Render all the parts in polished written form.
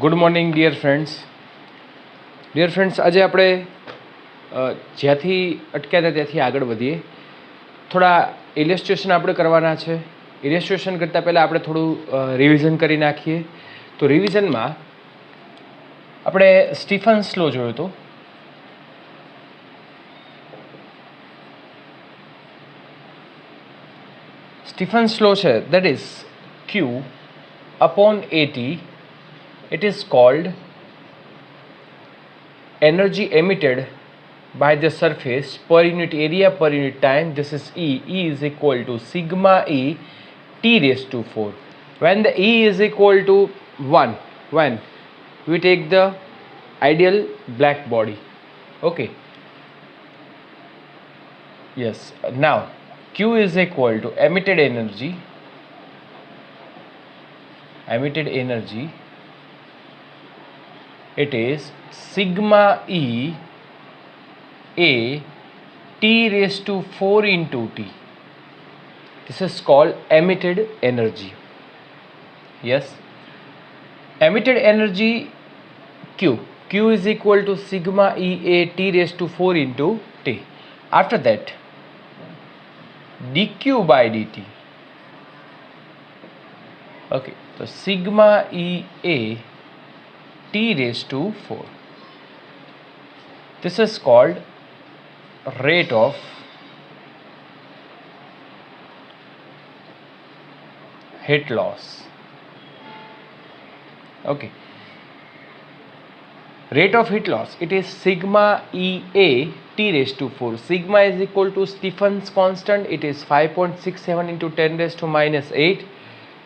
Good morning dear friends આજે આપણે જ્યાંથી અટક્યા હતા ત્યાંથી આગળ વધીએ. થોડા ઇલેસ્ટ્રેશન આપણે કરવાના છે. ઇલેસ્ટ્રેશન કરતાં પહેલાં આપણે થોડું રિવિઝન કરી નાખીએ. તો રિવિઝનમાં આપણે સ્ટીફન્સ લો જોયો હતો. સ્ટીફન્સ લો છે that is Q upon AT. It is called energy emitted by the surface per unit area per unit time. This is E. E is equal to sigma E T raised to 4. When the E is equal to 1, when we take the ideal black body. Okay. Yes. Now Q is equal to emitted energy. It is sigma E A T raised to 4 into T. This is called emitted energy. Yes. Emitted energy Q is equal to sigma E A T raised to 4 into T. After that, dq by dt. Okay, so sigma E A T raised to 4. This is called rate of heat loss. Okay. Rate of heat loss, it is sigma E A T raised to 4. Sigma is equal to Stephen's constant. It is 5.67 into 10 raised to minus 8.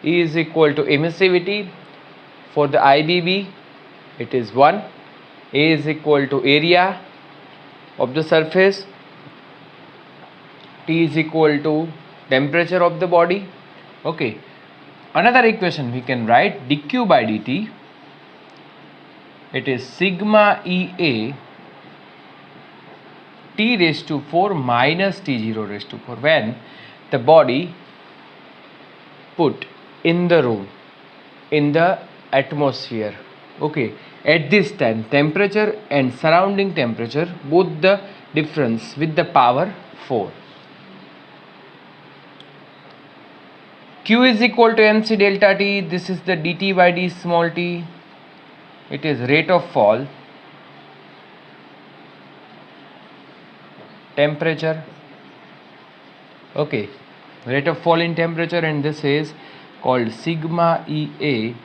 E is equal to emissivity. For the IBB, it is 1. A is equal to area of the surface. T is equal to temperature of the body. Okay. Another equation we can write dq by dt. It is sigma EA T raised to 4 minus T0 raised to 4. When the body put in the room, in the atmosphere. Okay, at this time temperature and surrounding temperature both the difference with the power 4. Q is equal to mc delta T. This is the dt by d small t. It is rate of fall, temperature. Okay, rate of fall in temperature, and this is called sigma EA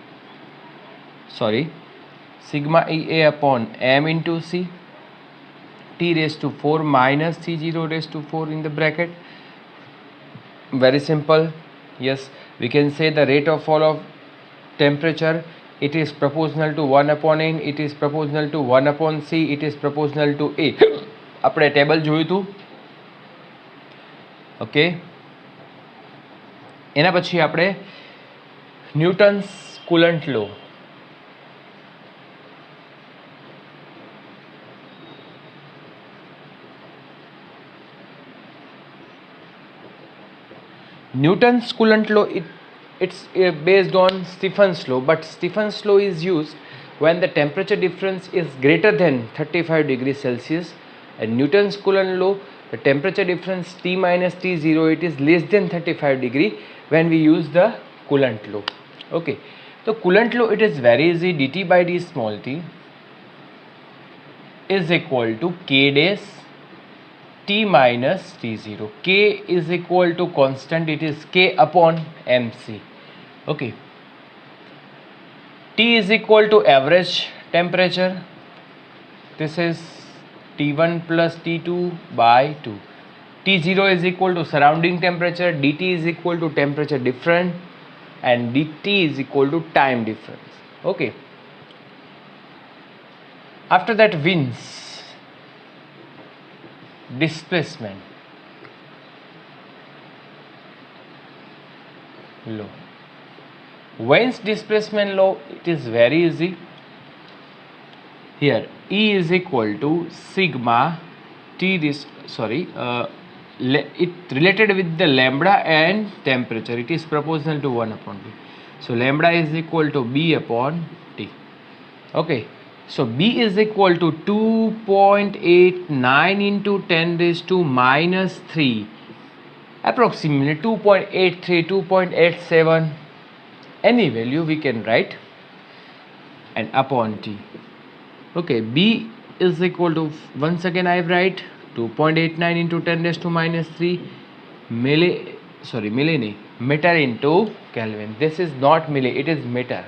upon m into c. T raised to 4 minus T0 raised to 4 in the bracket. Very simple. Yes, we can say the rate of fall of temperature, it is proportional to 1 upon n. It is proportional to 1 upon c. It is proportional to A. આપણે table જોયું હતું. Okay, એના પછી આપણે Newton's coolant law. Newton's Coulomb law, it's based on Stephen's law, but Stephen's law is used when the temperature difference is greater than 35 degrees Celsius, and Newton's Coulomb law, the temperature difference T minus T0, it is less than 35 degree when we use the Coulomb law. Okay, so Coulomb law, it is very easy. dt by d small t is equal to k dash T minus T0. K is equal to constant, it is K upon mc. Okay. T is equal to average temperature. This is T1 plus T2 by 2. T0 is equal to surrounding temperature. dt is equal to temperature difference, and dt is equal to time difference. Okay. After that, Wiens displacement law. Wiens displacement law, it is very easy. Here E is equal to sigma T this it related with the lambda and temperature. It is proportional to 1 upon T. So lambda is equal to B upon T. Okay, so B is equal to 2.89 into 10 raised to minus 3, approximately 2.83, 2.87, any value we can write, and upon T. Okay, B is equal to, once again I write 2.89 into 10 raised to minus 3 meter into Kelvin. This is not milli, it is meter.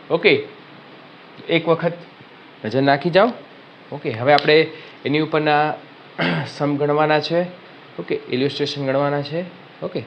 Okay, એક વખત નજર નાખી જાઓ. Okay, હવે આપણે એની ઉપરના સમ ગણવાના છે. Okay, ઇલ્યુસ્ટ્રેશન ગણવાના છે. Okay,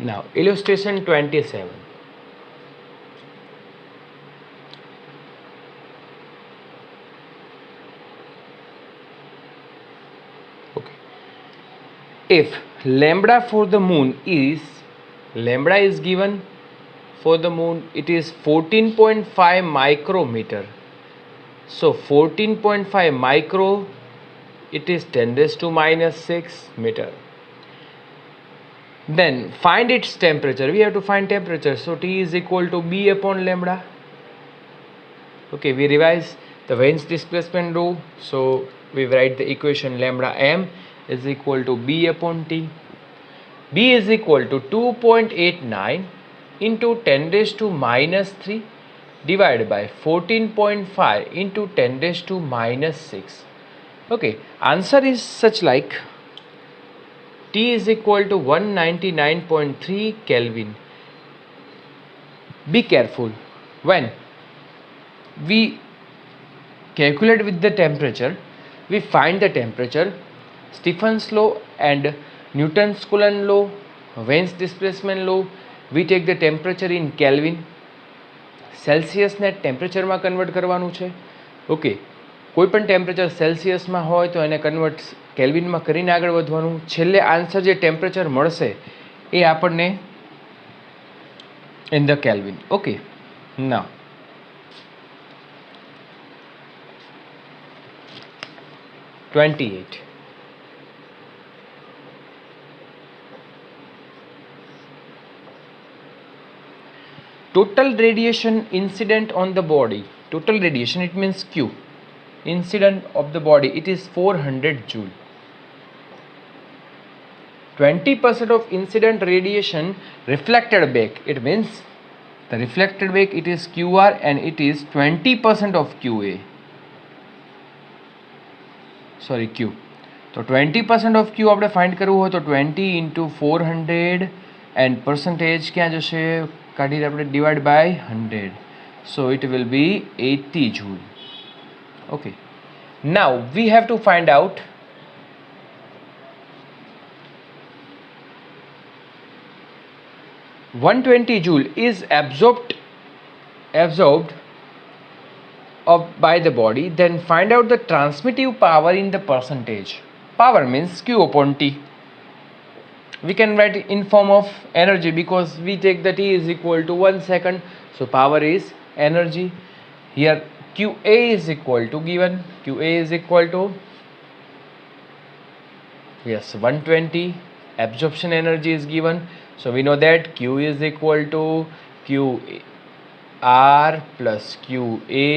now illustration 27. Okay, if lambda for the moon is, lambda is given for the moon, it is 14.5 micrometer. So 14.5 micro, it is 10 raised to minus 6 meter. Then find its temperature. We have to find temperature. So T is equal to B upon lambda. Okay, we revise the Vane's displacement rule. So we write the equation lambda m is equal to B upon T. B is equal to 2.89 into 10 raised to minus 3 divided by 14.5 into 10 raised to minus 6. Okay, answer is such like T is equal to 199.3 Kelvin. Be careful when we calculate with the temperature, we find the temperature. Stephen's law and Newton's Coulomb law, Vane's displacement law, we take the temperature in Kelvin. Celsius ને ટેમ્પરેચરમાં convert કરવાનું છે. Okay, કોઈ પણ temperature સેલ્સિયસમાં હોય તો એને convert કેલ્વિનમાં કરીને આગળ વધવાનું. છેલ્લે આન્સર જે ટેમ્પરેચર મળશે એ આપણને in the kelvin. Okay, now $28. Total radiation incident on the body. Total radiation, it means Q. Incident of the body, it is 400 joule. 20% of incident radiation reflected back. It means the reflected back, it is QR and it is 20% of QA. Sorry, Q. So 20% of Q આપણે find કરવું હોય તો 20 into 400 and percentage ક્યાં જશે? કાઢીને આપણે divide by 100. So it will be 80 joule. Okay. Now we have to find out (120 joule is absorbed by the body. Then find out the transmittive power in the percentage. Power means Q upon T. We can write in form of energy because we take the T is equal to 1 second. So power is energy. Here QA is equal to given. QA is equal to, yes, 120. Absorption energy is given. So we know that Q is equal to QR plus QA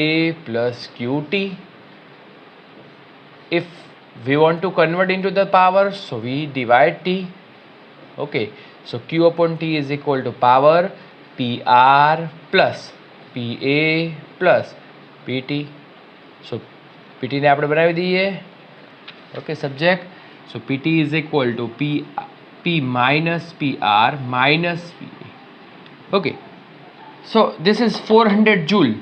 plus QT. If we want to convert into the power, so we divide T. Okay, so Q upon T is equal to power PR plus PA plus PT. So PT ને આપણે બનાવી દઈએ. Okay, subject. So PT is equal to P minus PR minus PA. Okay, so this is 400 joule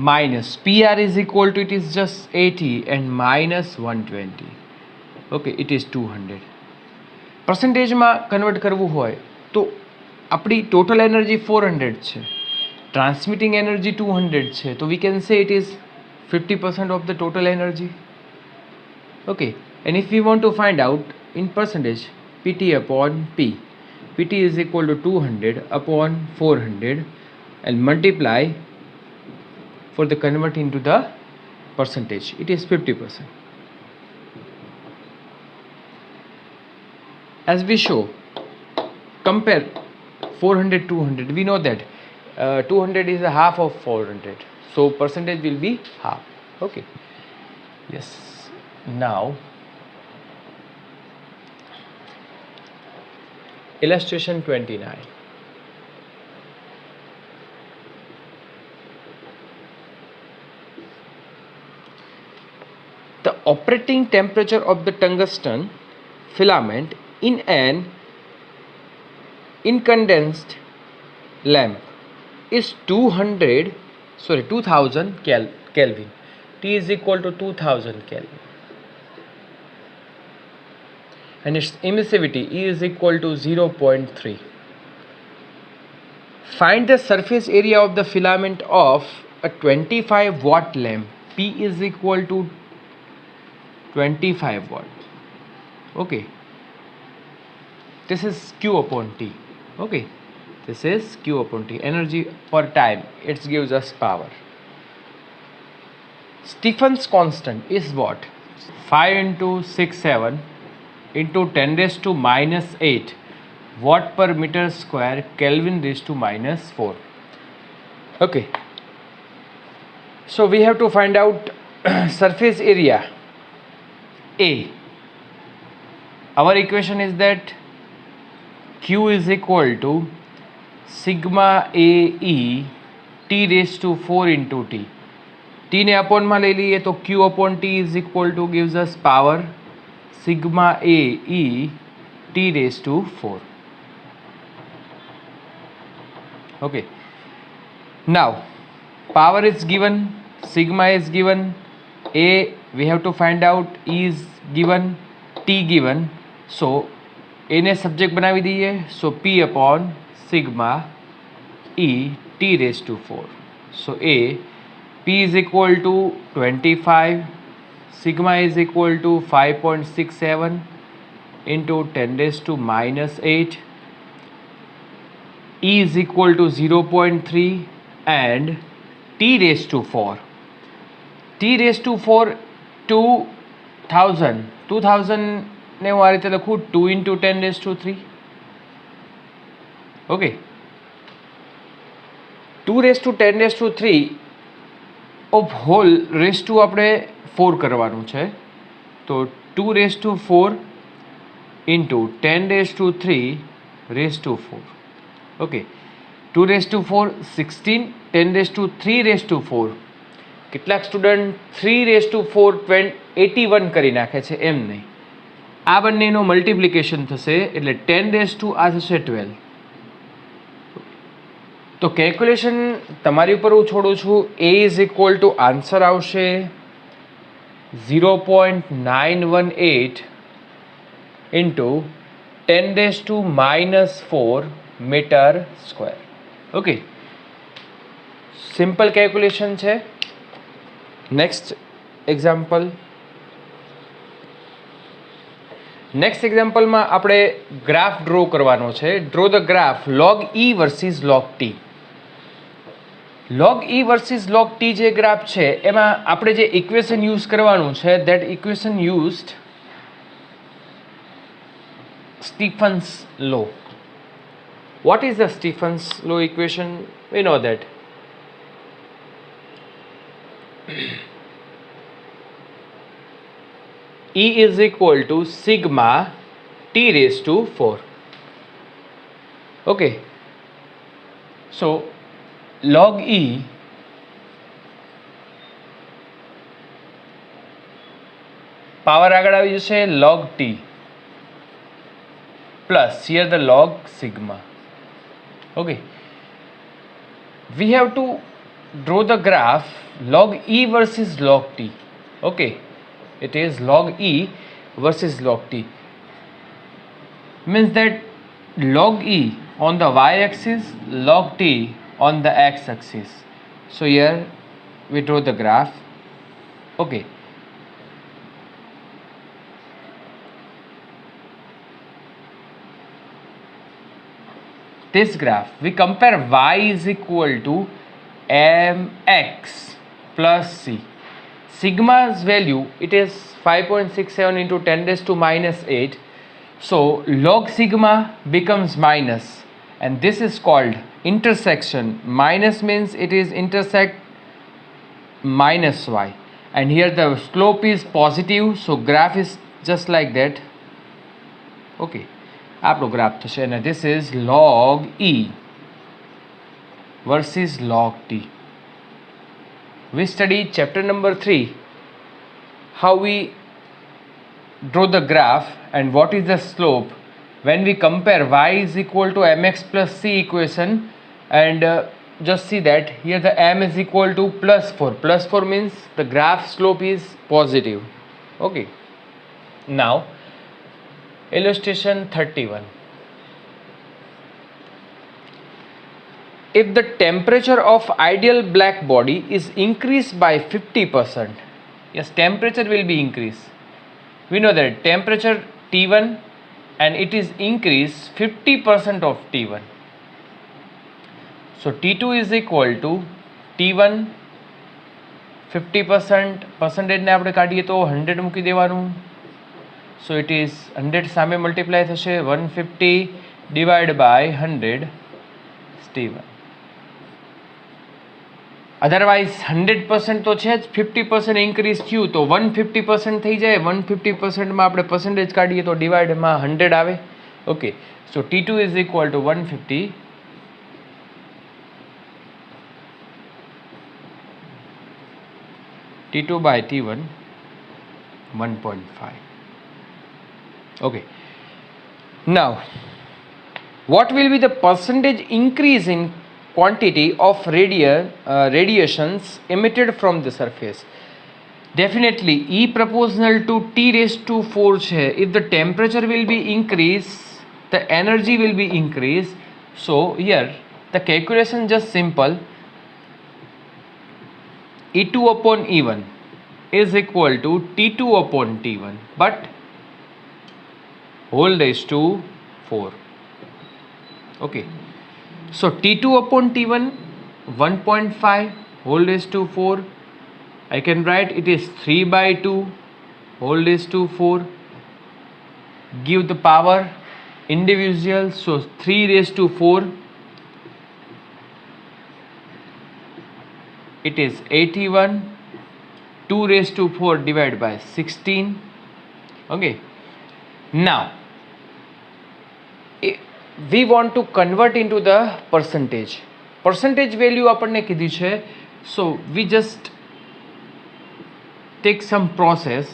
minus PR is equal to, it is just 80 and minus 120. Okay, it is 200. Percentage માં convert કરવું હોય તો આપણી total energy 400 છે, transmitting energy 200 છે, તો we can say it is 50% of the total energy. Okay, and if we want to find out in percentage, Pt upon P, Pt is equal to 200 upon 400 and multiply for the convert into the percentage, it is 50%. As we show, compare 400 200, we know that 200 is a half of 400, so percentage will be half. Okay, yes. Now illustration 29. The operating temperature of the tungsten filament in an incandescent lamp is 2000 Kelvin. T is equal to 2000 Kelvin. And its emissivity E is equal to 0.3. Find the surface area of the filament of a 25 watt lamp. P is equal to 25 watt. Okay, this is Q upon T. Okay, this is Q upon T, energy per time, it gives us power. Stephen's constant is what? 5 into 6 7 into 10 raised to minus 8 watt per meter square Kelvin raised to minus 4. Okay, so we have to find out surface area A. Our equation is that Q is equal to sigma AE T raised to 4 into T. T ने upon में ले लिए तो Q upon T is equal to gives us power sigma AE T raised to 4. Okay, now power is given, sigma is given, A we have to find out, E is given, T given, so A ने subject बनावी दीजिए, so P upon sigma E T raised to 4. So A, P is equal to 25, sigma is equal to 5.67 into 10 raised to minus 8, E is equal to 0.3 and T raised to 4. T raised to 4 2000 ने હું આ રીતે લખું 2 into 10 raised to 3. Okay, 2 raised to 10 raised to 3 of whole raised to આપણે 4 કરવાનું છે, તો 2 raised to 4 into 10 raised to 3 raised to 4. Okay, 2 raised to 4 16, 10 raised to 3 raised to 4. કેટલાક સ્ટુડન્ટ 3 raised to 4 81 કરી નાખે છે, એમ નહીં, આ બંનેનો મલ્ટિપ્લિકેશન થશે એટલે 10 raised to આ થશે 12. તો કેલ્ક્યુલેશન તમારી ઉપર હું છોડું છું. A is equal to answer આવશે 0.918 into 10 raised to minus 4 metre square. Okay, simple calculation છે. Next example. નેક્સ્ટ એક્ઝામ્પલમાં આપણે ગ્રાફ ડ્રો કરવાનો છે. Draw the graph log E versus log T. log E versus log T જે graph છે એમાં આપણે જે ઇક્વેશન યુઝ કરવાનું છે, that equation used Stephen's law. What is the Stephen's law equation? We know that E is equal to sigma T raised to 4. Okay, so log E power આગળ આવી જશે log T plus here the log sigma. Okay, we have to draw the graph log E versus log T. Okay, it is log E versus log T, means that log E on the y-axis, log t on the x-axis. So here we draw the graph. Okay. This graph, we compare y is equal to mx plus c. Sigma's value, it is 5.67 into 10 raised to minus 8. So log sigma becomes minus, and this is called intersection. Minus means it is intersect minus y, and here the slope is positive, so graph is just like that. Okay, આપણો graph થશે, અને this is log e versus log t. We studied chapter number 3, how we draw the graph and what is the slope when we compare y is equal to mx plus c equation, and just see that here the m is equal to plus 4. Plus 4 means the graph slope is positive. Okay. Now illustration 31. If the temperature of ideal black body is increased by 50%, yes, temperature will be increased. We know that temperature T1, and it is increased 50% of T1. So T2 is equal to T1 50%, percentage ને આપણે કાઢીએ તો 100 મૂકી દેવાનું. So it is 100 સામે multiply થશે, 150 divided by 100 is T1. Otherwise 100% તો છે જ, 50% ઇન્ક્રીઝ થયું તો 150% થઈ જાય. 150%માં આપણે પર્સન્ટેજ કાઢીએ તો ડિવાઇડમાં 100 આવે. Okay, so T2 is equal two 150 T2 by T1 1.5. Okay, now what will be the percentage increase in quantity of radiations emitted from the surface? Definitely E proportional to T raised to 4 છે. If the temperature will be increased, the energy will be increased. So here the calculation just simple. E2 upon E1 is equal to T2 upon T1, but whole raised to 4. Okay, so T2 upon T1 1.5 whole raised to 4. I can write it is 3 by 2 whole raised to 4. Give the power individual, so 3 raised to 4, it is 81. 2 raised to 4 divided by 16. Okay, now we want to convert into the percentage. Percentage value આપણને કીધી છે, so we just take some process.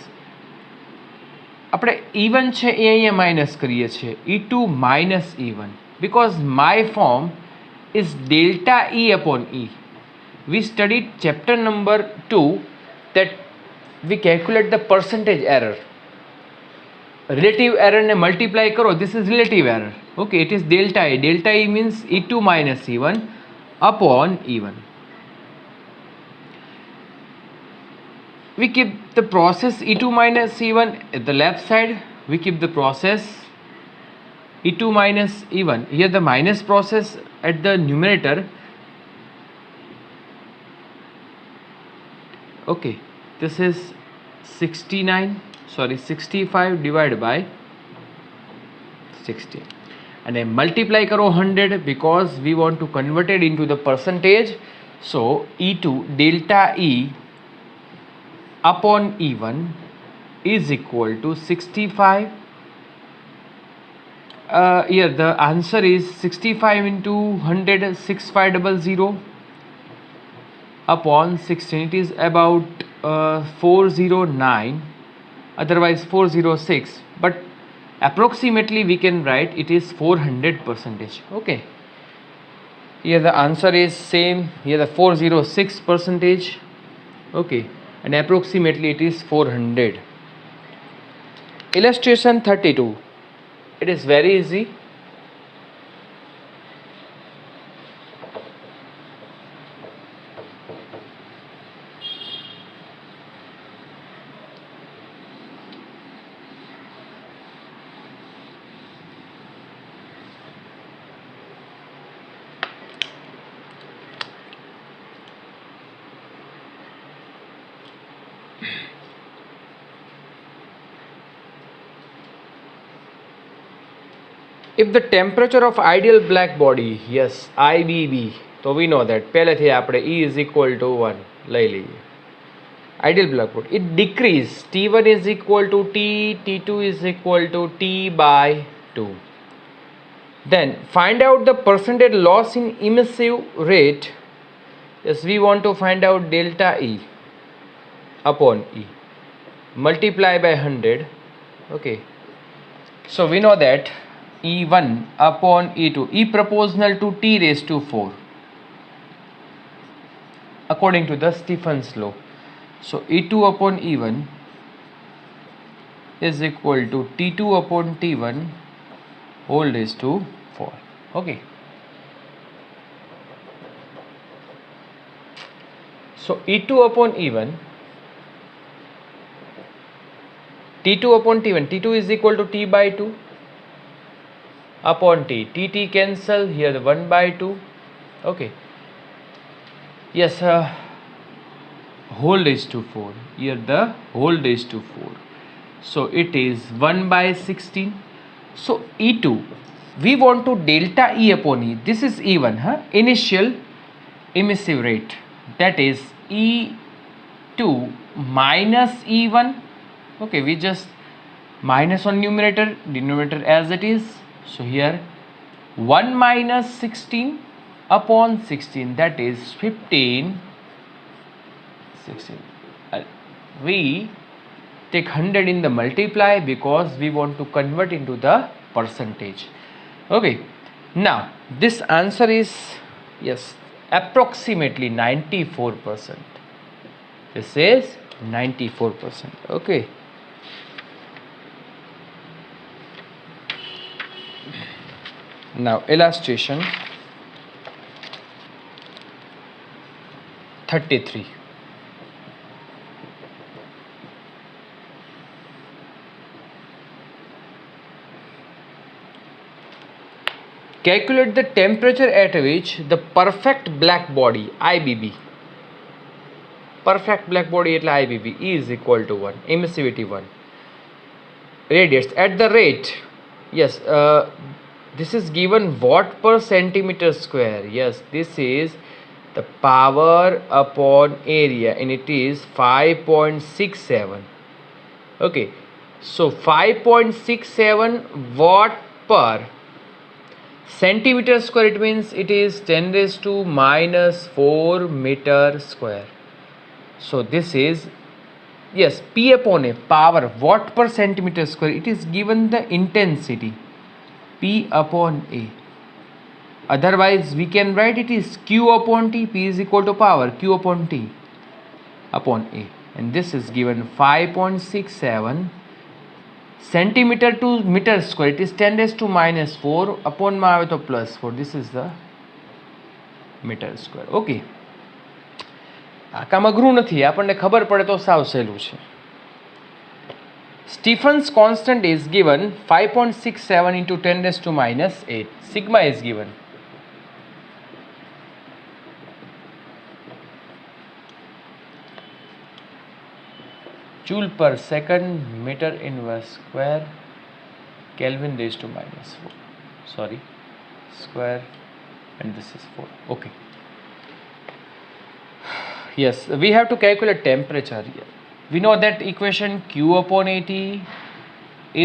આપણે E1 છે એ અહીંયા minus કરીએ છીએ, E2 minus E1, because my form is delta E upon E. We studied chapter number 2 that we calculate the percentage error. Relative error ne multiply karo, this is relative error. Okay, it is delta E. Delta E means E2 minus E1 upon E1. We keep the process E2 minus E1 at the left side. We keep the process E2 minus E1. Here the minus process at the numerator. Okay, this is 65 divided by 60, and I multiply karo 100 because we want to convert it into the percentage. So E2 delta E upon E1 is equal to 65. Here the answer is 65 into 100 6500 upon 16. It is about 409, otherwise 406, but approximately we can write it is 400%. Okay, here the answer is same, here the 406%. Okay, and approximately it is 400. Illustration 32. It is very easy. if the temperature of ideal black body, yes, IBB, so we know that પહેલેથી આપણે E is equal to 1 લઈ લઈએ. Ideal black body, it decrease, T1 is equal to T, T2 is equal to T by 2. Then find out the percentage loss in emissive rate. Yes, we want to find out delta E upon E, multiply by 100. Okay, so we know that E1 upon E2, E proportional to T raised to 4 according to the Stephen's law. So E2 upon E1 is equal to T2 upon T1 whole raised to 4. Okay, so E2 upon E1, T2 upon T1, T2 is equal to T by 2 upon T, T cancel here, the 1 by 2. Okay, yes, whole raised to 4, here the whole raised to 4, so it is 1 by 16. So E2, we want to delta E upon E, this is E1, initial emissive rate, that is E2 minus E1. Okay, we just minus on numerator, denominator as it is, so here 1 minus 16 upon 16, that is 15, 16. We take 100 in the multiply because we want to convert into the percentage. Okay, now this answer is, yes, approximately 94%. This is 94%. Okay, now illustration 33. Calculate the temperature at which the perfect black body IBB, perfect black body એટલે IBB, E is equal to 1, emissivity 1, radiates at the rate, yes, this is given watt per centimeter square. Yes, this is the power upon area and it is 5.67. Okay, so 5.67 watt per centimeter square, it means it is 10 raised to minus 4 meter square. So this is, yes, P upon A, power, watt per centimeter square, it is given the intensity P upon A. Otherwise we can write it is Q upon T, P is equal to power Q upon T upon A, and this is given 5.67 centimeter to meter square, it is 10 raised to minus 4 upon માં આવે તો plus 4, this is the meter square. Okay, આ કામ અઘરું નથી, આપણને ખબર પડે તો સાવ સહેલું છે. Stephen's constant is given 5.67 into 10 raised to minus 8. Sigma is given. Joule per second meter inverse square, Kelvin raised to minus 4. Sorry, square, and this is 4. Okay. Yes, we have to calculate temperature here. We know that equation Q upon AT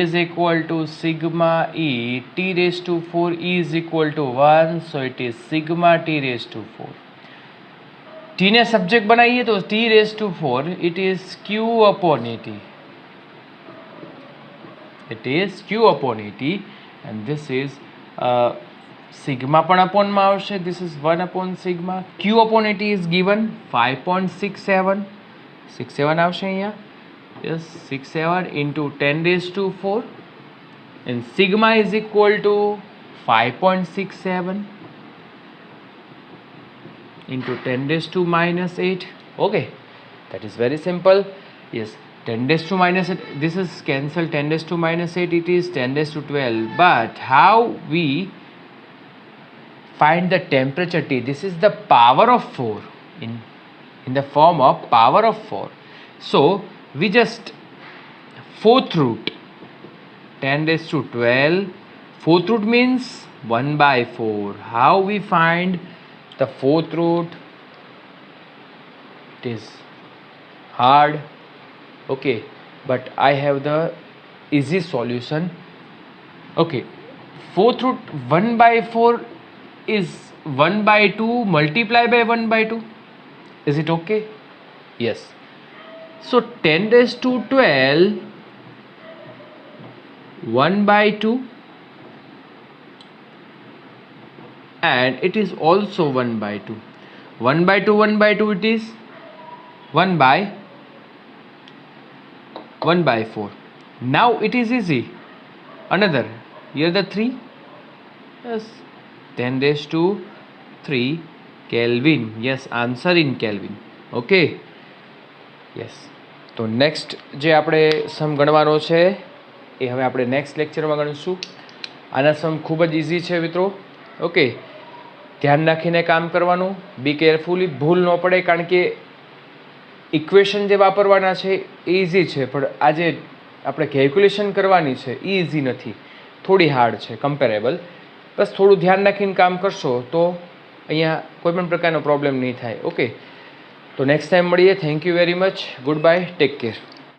is equal to sigma E, T raised to 4, E is equal to 1, so it is sigma T raised to 4. T ने subject बनाइए तो T raised to 4, it is Q upon AT. It is Q upon AT, and this is sigma પણ upon માં આવશે, this is 1 upon sigma. Q upon AT is given 5.67, 67 આવશે અહીંયા, yes, 67 into 10 raised to 4, and sigma is equal to 5.67 into 10 raised to minus 8. Okay, that is very simple. Yes, 10 raised to minus 8, this is cancelled, 10 raised to minus 8, it is 10 raised to 12. But how we find the temperature T? This is the power of 4 in the form of power of 4. So we just 4th root 10 raised to 12 Fourth root means 1 by 4. How we find the fourth root? It is hard, okay, but I have the easy solution. Okay, fourth root 1 by 4 is 1 by 2 multiplied by 1 by 2. Is it okay? Yes. So 10 raised to 12 1 by 2, and it is also 1 by 2. 1 by 2 1 by 2, it is 1 by 4. Now it is easy. Another, here the 3. Yes, 10 raised to 3 Kelvin. Yes, answer in Kelvin. Okay. Yes. તો next જે આપણે સમ ગણવાનો છે એ હવે આપણે next લેક્ચરમાં ગણીશું. આના સમ ખૂબ જ ઇઝી છે મિત્રો. ઓકે, ધ્યાન રાખીને કામ કરવાનું. બી કેરફુલી, ભૂલ ન પડે, કારણ કે ઇક્વેશન જે વાપરવાના છે એ ઇઝી છે, પણ આ જે આપણે કેલ્ક્યુલેશન કરવાની છે એ ઇઝી નથી, થોડી હાર્ડ છે કમ્પેરેબલ. બસ થોડું ધ્યાન રાખીને કામ કરશો તો અહીંયા કોઈ પણ પ્રકારનો પ્રોબ્લેમ નહીં થાય. ઓકે, તો નેક્સ્ટ ટાઈમ મળીએ. Thank you very much. Good bye. Take care.